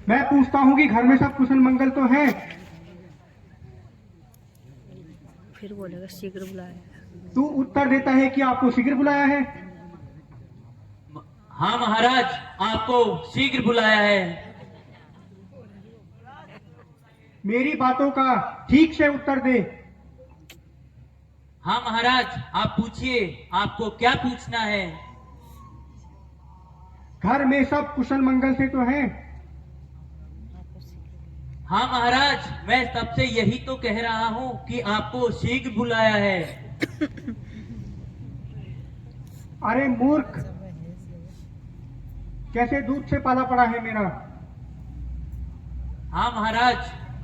मैं पूछता हूँ कि घर में सब कुशल मंगल तो है? फिर बोलेगा शीघ्र बुलाया। तू उत्तर देता है कि आपको शीघ्र बुलाया है। हाँ महाराज, आपको शीघ्र बुलाया है। मेरी बातों का ठीक से उत्तर दे। हाँ महाराज, आप पूछिए, आपको क्या पूछना है? घर में सब कुशल मंगल से तो हैं? हाँ महाराज, मैं सबसे यही तो कह रहा हूँ कि आपको शीघ्र बुलाया है। अरे मूर्ख, कैसे दूध से पाला पड़ा है मेरा। हाँ महाराज,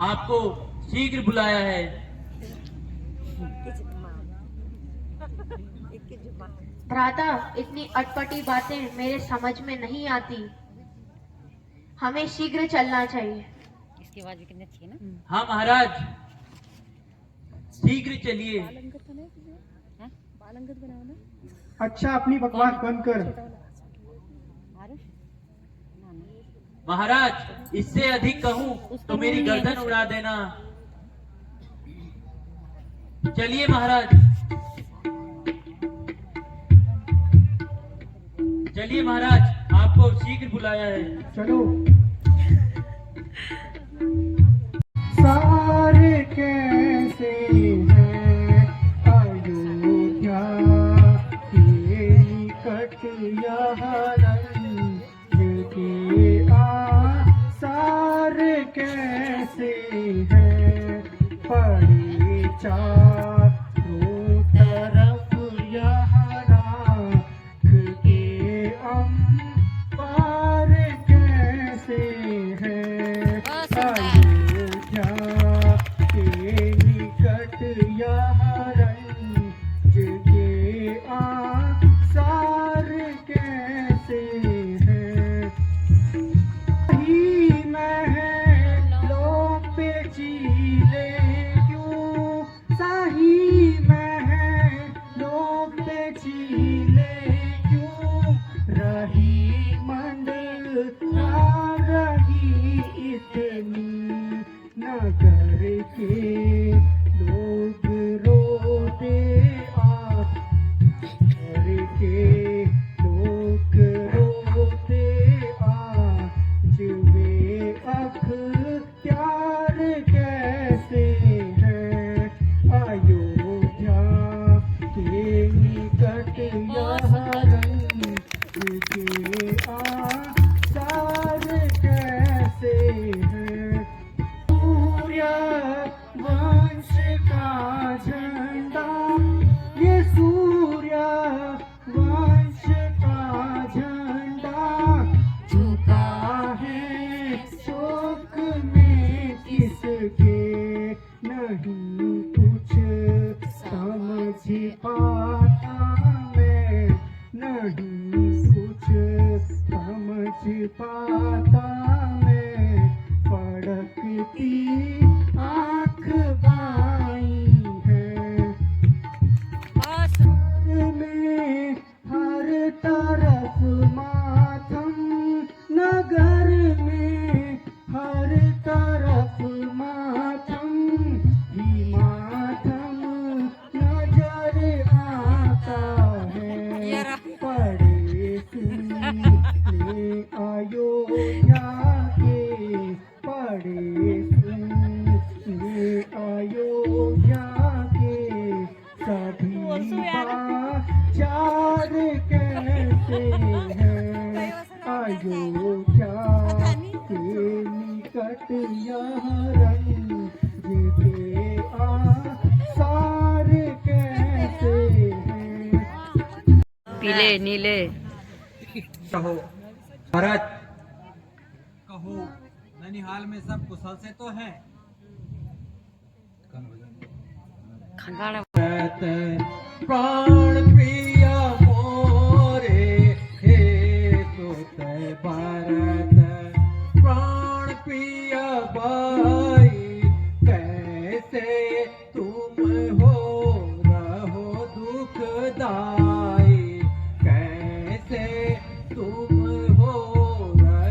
आपको शीघ्र बुलाया है। भ्राता, इतनी अटपटी बातें मेरे समझ में नहीं आती। हमें शीघ्र चलना चाहिए। इसकी आवाज भी कितनी अच्छी है ना। हाँ महाराज, शीघ्र चलिए। बालंगत बनाओ ना। अच्छा, अपनी बकवास बंद कर। महाराज, इससे अधिक कहूँ तो मेरी गर्दन उड़ा देना। चलिए महाराज, चलिए महाराज, आपको शीघ्र बुलाया है। चलो। सारे कैसे हैं अयोध्या के निकट यहाँ रंग के सारे कैसे हैं पड़े चारों तरफ यहाँ राख के अंबार कैसे हैं अयोध्या के निकट यहाँ रंज के आसार कैसे हैं। सही महलों पे चीले क्यों, सही महलों पे चीले क्यों, रही मंडला रही इतनी, नगर के लोग रोते नगर के लोग रोते आज वे अख्तियार कैसे हैं अयोध्या के निकट यहाँ रंग के आसार कैसे हैं। सूर्य वंश का झंडा, ये सूर्य वंश का झंडा झुका है शोक में किसके, नहीं कुछ समझ पाता मैं, नहीं कुछ समझ पाता मैं, फड़कती आँख बाई है। घर में हर तरफ मातम, नगर में हर तरफ मातम ही मातम नजर आता है। पड़े सुनने अयोध्या के, पड़े सुनने अयोध्या के सभी चार कैसे हैं अयोध्या के निकट यहाँ रंग के आसार कैसे हैं। पीले नीले। कहो भरत, कहो ननिहाल में सब कुशल से तो है? खाना प्राण प्रिया मोरे हे सुत भरत, प्राण प्रिया भाई कैसे तुम हो रहो दुखदाई, कैसे तुम हो रहे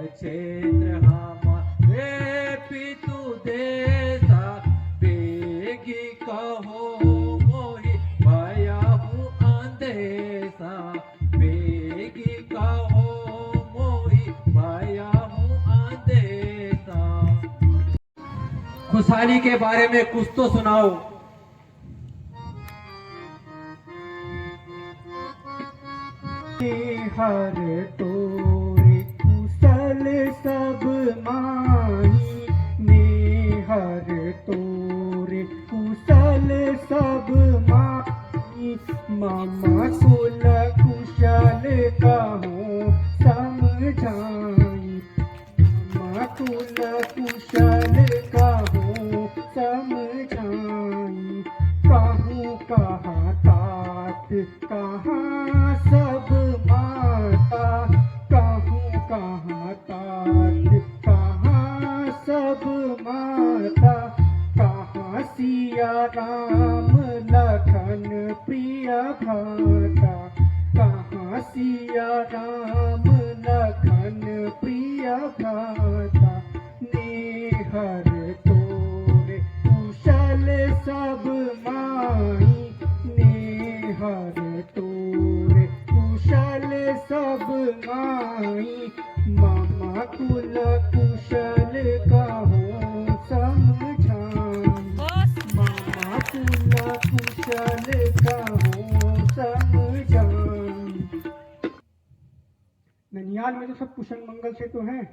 क्षेत्र हमारे पितु देसा बेगी कहो मोहि भया हूँ अंदेसा बेगी कहो मोहि भया हूँ अंदेसा। खुशहाली के बारे में कुछ तो सुनाओ। हर तोरे कुशल सब माही ने हर तोरे कुशल सब माही मामा कुल कुशल कहो समझाई मामा कुल कुशल कहो समझाई कहूँ कहाँ तात कहाँ सब माता कहूँ कहाँ तात कहाँ सब माता कहाँ सिया राम लखन प्रिय भाता कहाँ सिया राम लखन प्रिय भाता नेहर तोरे कुशल सब माही नेहर तोरे कुशल सब माही मामा कुल कुशल कहो समझाई मामा कुल कुशल कहो समझाई। ननिहाल में तो सब कुशल मंगल से तो हैं,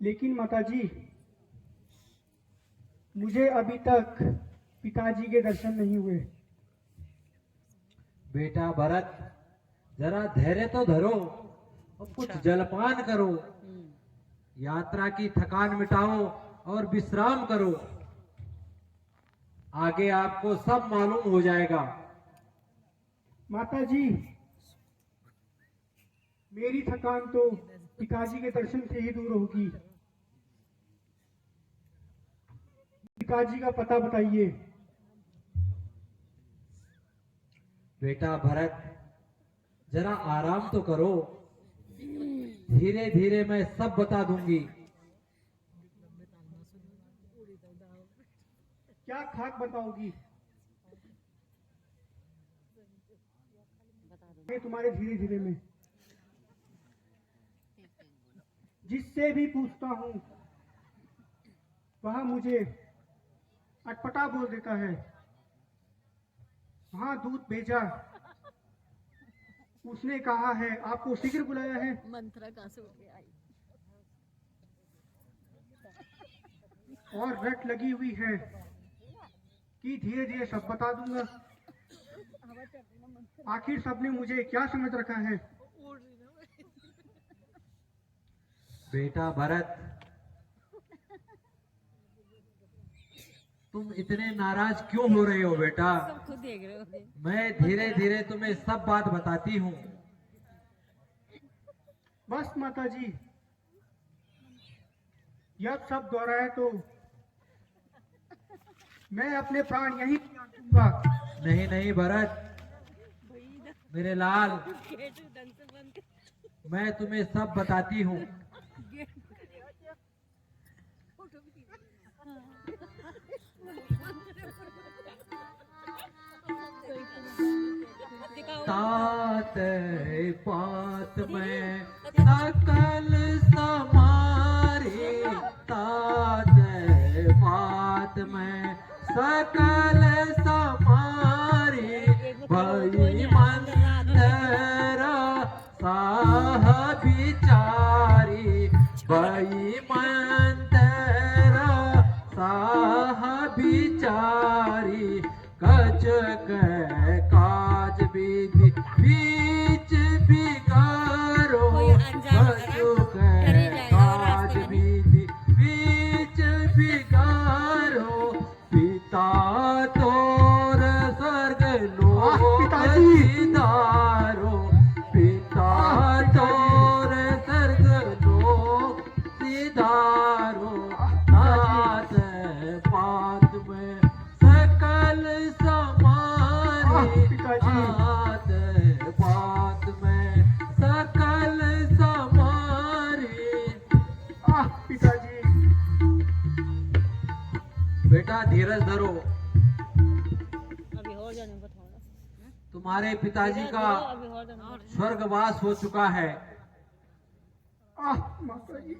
लेकिन माताजी मुझे अभी तक पिताजी के दर्शन नहीं हुए। बेटा भरत जरा धैर्य तो धरो और कुछ जलपान करो, यात्रा की थकान मिटाओ और विश्राम करो। आगे आपको सब मालूम हो जाएगा। माताजी मेरी थकान तो पिताजी के दर्शन से ही दूर होगी। पिताजी का पता बताइए। बेटा भरत जरा आराम तो करो, धीरे धीरे मैं सब बता दूंगी। क्या खाक बताओगी? मैं तुम्हारे धीरे धीरे में जिससे भी पूछता हूँ वह मुझे अटपटा बोल देता है। हाँ दूध भेजा, उसने कहा है आपको शीघ्र बुलाया है। मंत्रा कहाँ से उठ के आई? और रट लगी हुई है कि धीरे धीरे सब बता दूंगा। आखिर सबने मुझे क्या समझ रखा है? बेटा भरत तुम इतने नाराज क्यों हो रहे हो बेटा? सब खुद देख रहे हो। मैं धीरे धीरे तुम्हें सब बात बताती हूँ। बस माताजी यह सब दोहराए तो मैं अपने प्राण यहीं त्याग दूंगा। नहीं नहीं भरत मेरे लाल, मैं तुम्हें सब बताती हूँ। तात पात में सकल समारे, तात पात में सकल समारे, भई मंदरा साह बिचारी, भई मंदरा साह बिचारी, कच के काज विधि बीच बिगारो, कच के काज विधि बीच बिगारो, पिता तोर स्वर्ग लोक सिधारो, पिता तोर स्वर्ग लोक सिधारो। बेटा धीरज धरो। अभी और जाने को थोड़ा तुम्हारे पिताजी का अभी और जाने स्वर्गवास हो चुका है। माता जी,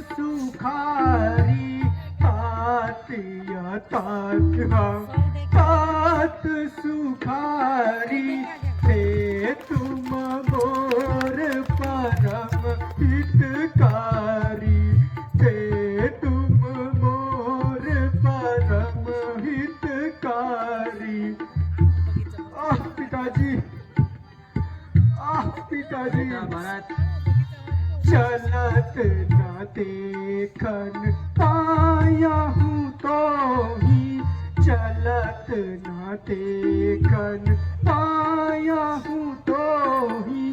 सुखारी तात या तात हम तात सुखारी थे तुम मोर परम हितकारी थे तुम मोर परम हितकारी। पिताजी, पिताजी, बेटा भरत, चलत न देखन पाया हूँ तो ही चलत न देखन पाया हूँ तो ही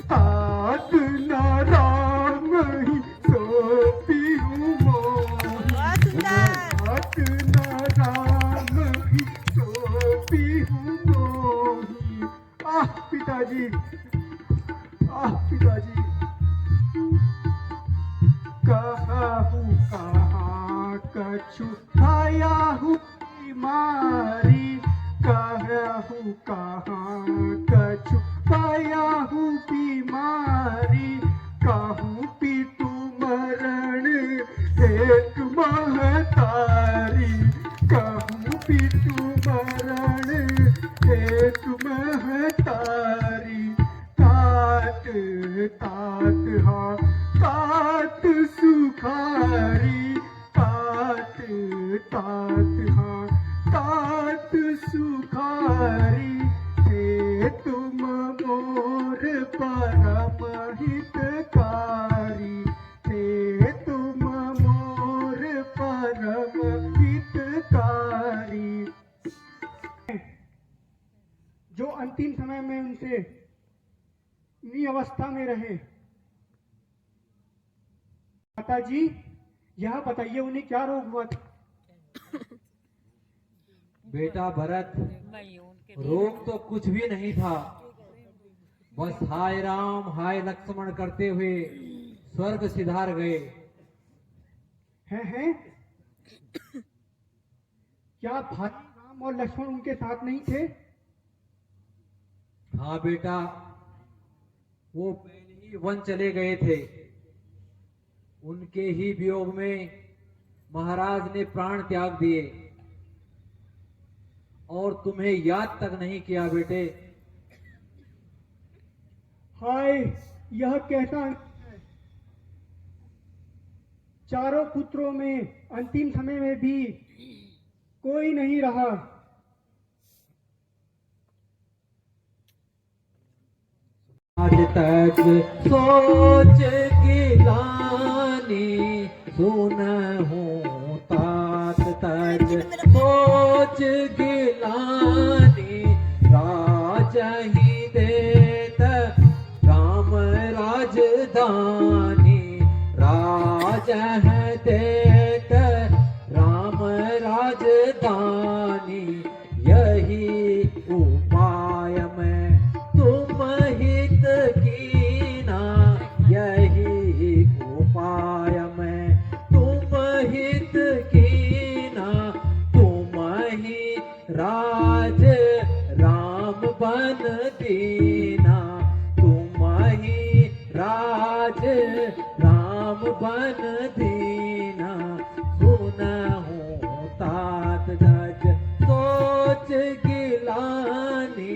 तात न राम ही सोपी हूँ मोही तात न राम ही सोपी हूँ मोही। पिताजी, पिताजी, कहूँ कहाँ कछु खाया हूँ बीमारी कहूँ कहाँ कछु पाया हूँ बीमारी कहूँ पितु मरण एक महतारी कहूँ पितु मरण एक महतारी। तात तात हाँ तात सुखारी तात तात हाँ तात सुखारी थे तुम मोर परम हितकारी थे तुम मोर परम हितकारी। जो अंतिम समय में उनसे इन्हीं अवस्था में रहे, माता जी यह बताइए उन्हें क्या रोग हुआ था? बेटा भरत, भाई उनके रोग तो कुछ भी नहीं था, बस हाय राम हाय लक्ष्मण करते हुए स्वर्ग सिधार गए। हैं क्या भाई राम और लक्ष्मण उनके साथ नहीं थे? हाँ बेटा, वो पहले ही वन चले गए थे। उनके ही वियोग में महाराज ने प्राण त्याग दिए और तुम्हें याद तक नहीं किया बेटे। हाय, यह कैसा है? चारों पुत्रों में अंतिम समय में भी कोई नहीं रहा। आज तक सोच गिलानी सुनहूं तात तक सोच गिलानी राज ही देत राम राजधानी राज है देत राम राजधानी। यही उपाय में तुम हित कीना यही उपाय में तुम हित कीना तुम ही राज राम बन दीना तुम ही राज राम बन दीना। सुनहूं तात गज सोच गिलानी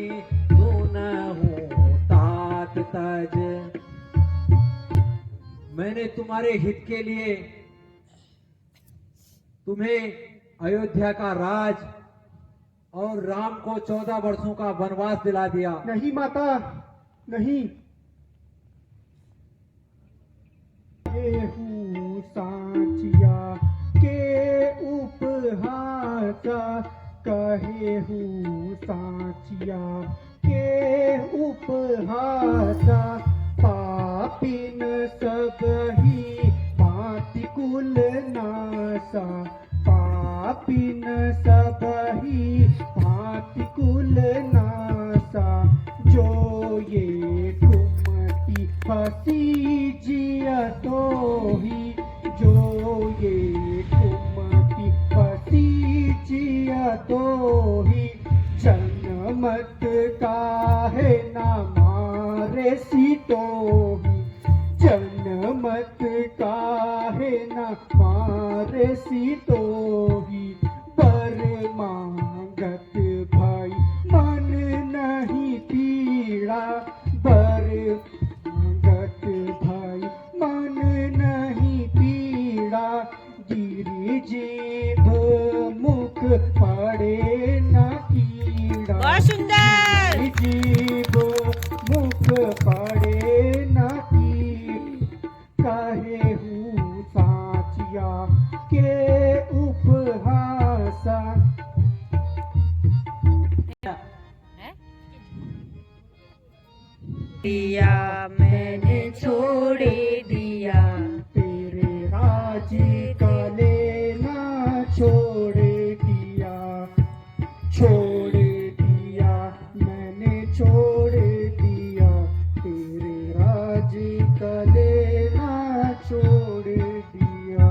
सुनहूं तात तज। मैंने तुम्हारे हित के लिए तुम्हें अयोध्या का राज और राम को 14 वर्षों का वनवास दिला दिया। नहीं माता, नहीं। केहू साचिया के उपहासा कहेहू साचिया के उपहासा पापिन सब ही भांति कुल नासा पापिन सब ही भांति कुल नासा। जो ये कुमति फसी जिया मत काहे ना मारे सितोही, जनमत काहे न मारे सितोही। बर मांगत भाई मन नहीं पीड़ा, बर मांगत भाई मन नहीं पीड़ा। गिरी जीभ मुख पड़े न कीड़ा, बहुत सुंदर। जीभ मुख पड़े न कहे हूँ साचिया के उपहासा। दिया मैंने छोड़े दिया, तेरे राजी का लेना छोड़े दिया, छोड़े दिया मैंने छोड़े दिया, तेरे राजी का लेना छोड़ दिया।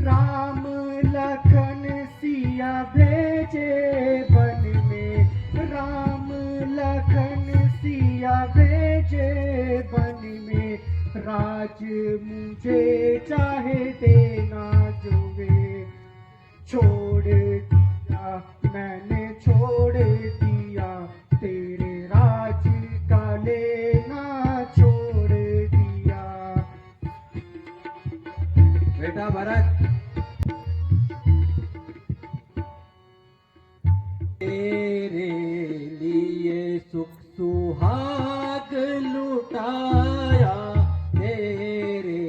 राम लखन सिया भेजे वन में, राम लखन सिया भेजे वन में। राज मुझे चाहे देना जोगे, छोड़ दिया मैंने छोड़ दिया, तेरे राज का लेना छोड़ दिया। बेटा भरत, तेरे लिए सुख सुहाग लुटाया, तेरे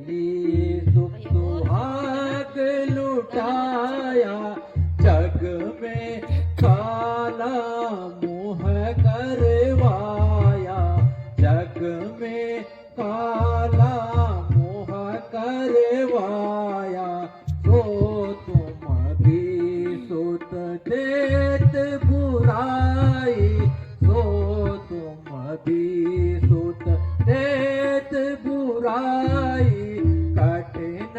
लिए सुख सुहाग लुटाया। जग में काला मुँह करवाया, जग में काला मुँह करवाया। तो तुम भी सुत देत बुराई, तो तुम भी सुत देत बुराई। कठिन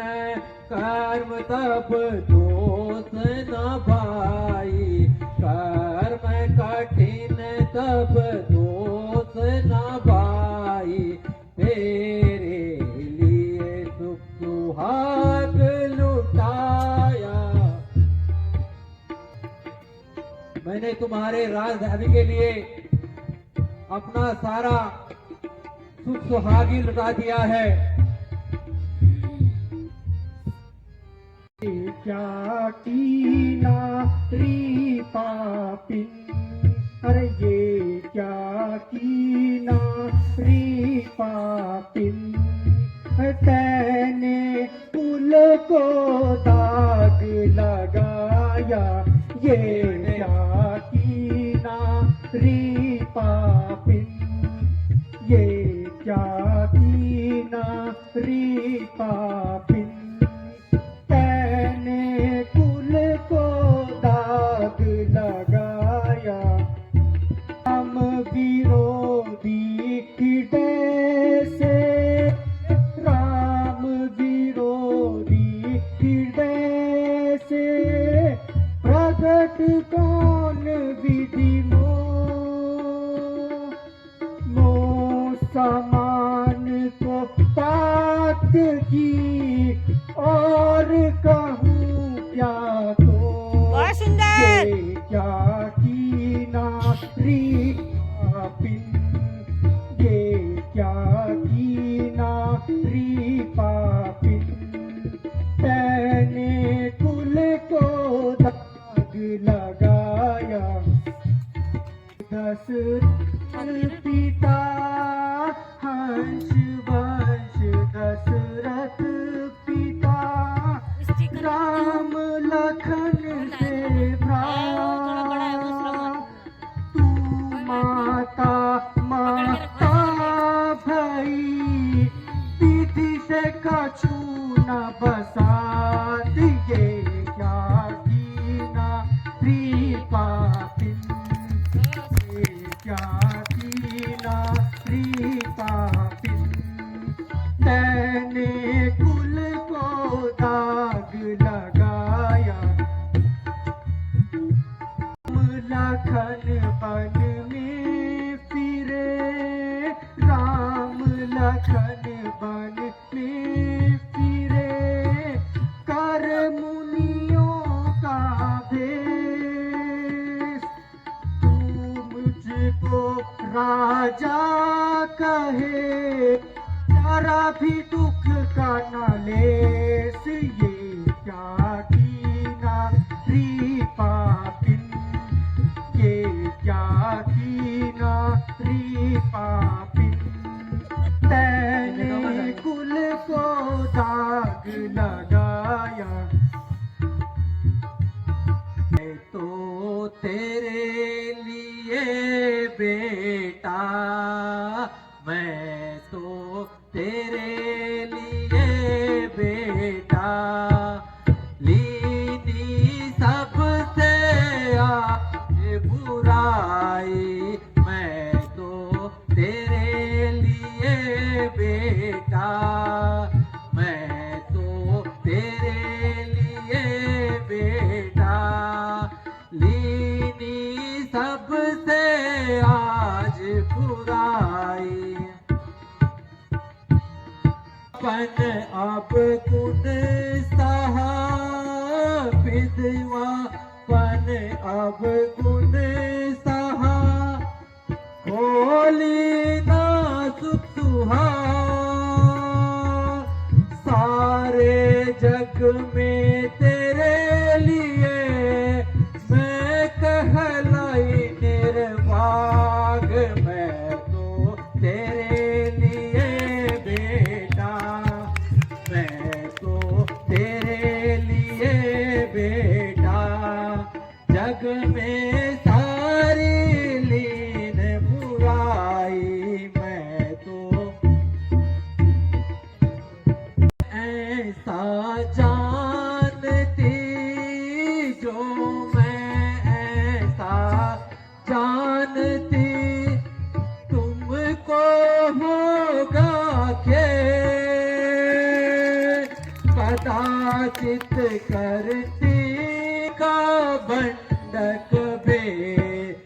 कर्म तब दोष न भाई, कर्म कठिन तब दोष न भाई। तेरे लिए सुख सुहाग लुटाया, मैंने तुम्हारे राजधानी के लिए अपना सारा सुख सुहागी लुटा दिया है। क्या कीना री पापिन, अरे ये क्या कीना री पापिन। तैने पुल को दाग लगाया, ये क्या कीना री पापिन, ये क्या कीना री पापिन। तैने कुल को दाग लगाया, हम विरोधी हृदय से, राम विरोधी हृदय से। प्रगट कौन विधि मोह समान को पात की, और कहूँ क्या तो बहुत सुंदर। ये क्या कीना री पापिन, ये क्या कीना री पापिन। तैने कुल को दाग लगाया, दशरथ पिता हंस वंश, दशरथ पिता राम लखन से भ्राता। तू माता माता भई, पीठी से कछु न बसात। ये क्या कीना री पापिन, ये क्या कीना री पापिन। तैने कुल को दाग लगाया। मैं तो तेरे लिए बेटा, मैं तो तेरे लिए बेटा, लीनी सबसे आज बुराई, मैं तो तेरे लिए बेटा, मैं तो तेरे लिए बेटा, लीनी सबसे आज बुराई। पन अब कुन सहा विधवा, पन अब कुन सहा, खोली ना सुख सुहा, सारे जग में तेरे लिए मैं कहलाई निर्भाग, मैं तो तेरे लिए बेटा, मैं तो तेरे लिए बेटा, जग में सारी लीन बुराई, मैं तो ऐसा जानती जो मैं ऐसा जानती, तुमको होगा खेद, कदाचित करती का बंधक भेद,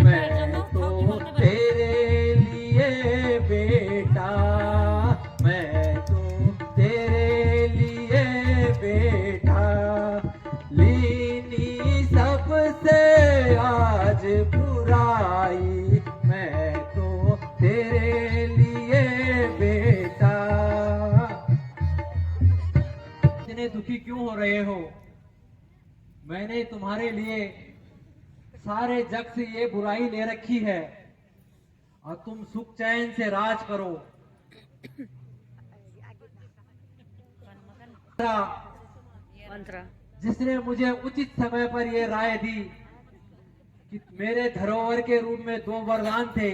मैं तो तेरे लिए बेटा, मैं तो तेरे लिए बेटा, लीनी सबसे आज बुराई, मैं तो तेरे लिए बेटा। इतने दुखी क्यों हो रहे हो? मैंने तुम्हारे लिए सारे जग से ये बुराई ले रखी है और तुम सुख चैन से राज करो। मंत्र जिसने मुझे उचित समय पर यह राय दी कि मेरे धरोहर के रूप में 2 वरदान थे,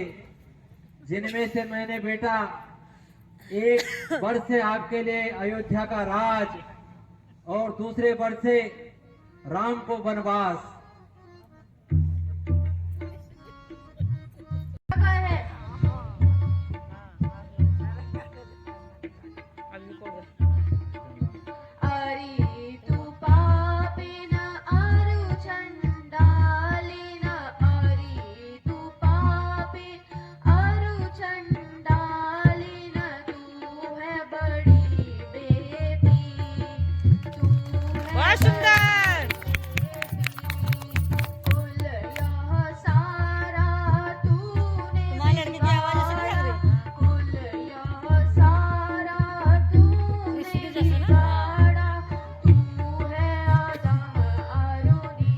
जिनमें से मैंने बेटा 1 वर्ष से आपके लिए अयोध्या का राज और दूसरे वर्ष से राम को वनवास। अरे तू पापिन अरु चंडालिन, अरे तू पापिन अरु चंडालिन, तू है बड़ी बेबी, तू है बहुत सुंदर। कुल यह सारा तूने तुम्हारी लड़की की आवाज ऐसे नहीं लग रही? कुल यह सारा तूने बिगाड़ा, तू है आदम अरुणी।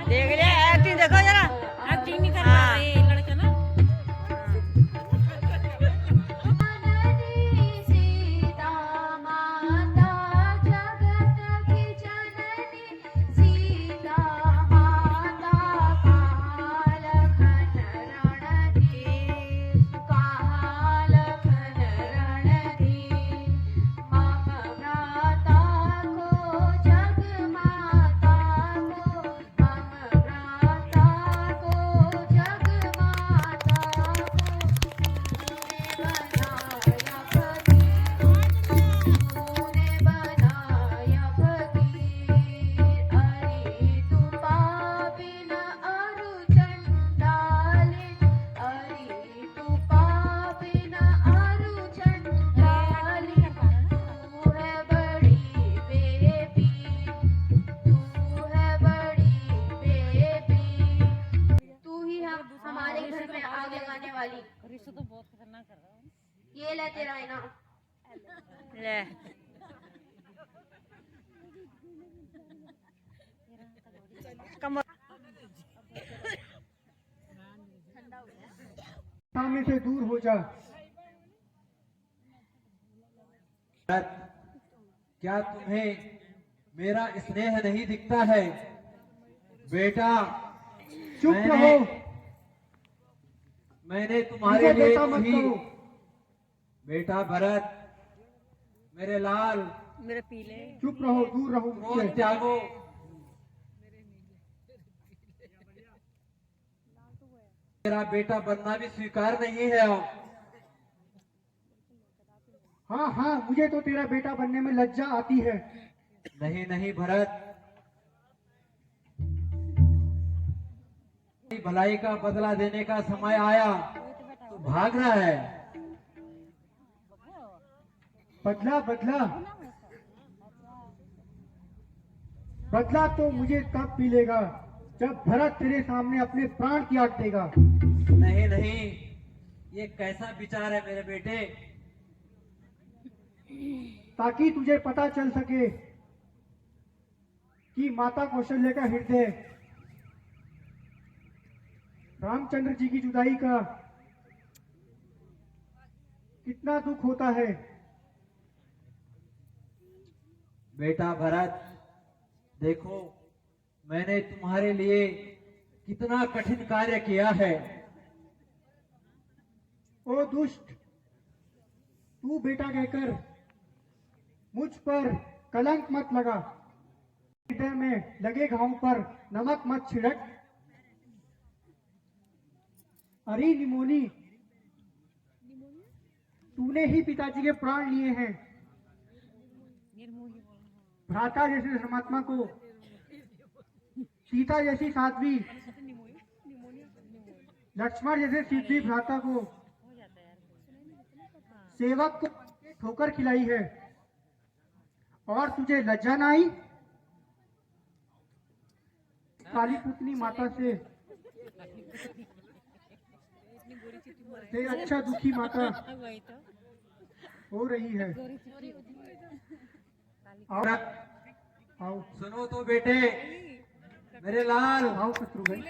देख लिया, एक्टिंग देखो जरा। एक्टिंग नहीं कर पा रहे ये लड़का ना। जननी सीता माता, जगत की जननी सीता माता, कहाँ लखन रणधीर, कहाँ लखन रणधीर, मम भ्राता को जग माता को, मम भ्राता को जग माता को, तूने बनाया फकीर, अरे तू पापिन अरु चंडालिन, अरे तू पापिन अरु चंडालिन, तू है बड़ी बेबी, तू है बड़ी बेबी, तू ही हमारे घर में आग लगाने वाली। रिश्ता तो बहुत खतरनाक कर रहा है। ये ले तेरा इनाम। ले कम सामने से दूर हो जा। क्या तुम्हें मेरा स्नेह नहीं दिखता है? बेटा, चुप मैंने रहो, मैंने तुम्हारे मुझे लिए बेटा मत ही कहो। बेटा भरत, मेरे लाल, मेरे पीले चुप रहो, दूर रहो क्रोध मुझसे। त्यागो। मेरा बेटा बनना भी स्वीकार नहीं है अब। हाँ हाँ, मुझे तो तेरा बेटा बनने में लज्जा आती है। नहीं नहीं भरत, भलाई का बदला देने का समय आया तो भाग रहा है। बदला बदला बदला तो मुझे तब मिलेगा जब भरत तेरे सामने अपने प्राण त्याग देगा। नहीं नहीं, ये कैसा विचार है मेरे बेटे? ताकि तुझे पता चल सके कि माता कौशल्य का हृदय रामचंद्र जी की जुदाई का कितना दुख होता है। बेटा भरत, देखो मैंने तुम्हारे लिए कितना कठिन कार्य किया है। ओ दुष्ट, तू बेटा कहकर मुझ पर कलंक मत लगा। हृदय में लगे घाव पर नमक मत छिड़क। अरे निमोनी, तूने ही पिताजी के प्राण लिए हैं। भ्राता जैसे धर्मात्मा को, सीता जैसी साध्वी, लक्ष्मण जैसे सिद्धि भ्राता को, सेवक को ठोकर खिलाई है और तुझे लज्जा न आई? काली पुतनी माता से अच्छा दुखी माता वही तो हो रही है। आओ आओ सुनो तो बेटे, मेरे लाल, आओ शत्रुघ्न।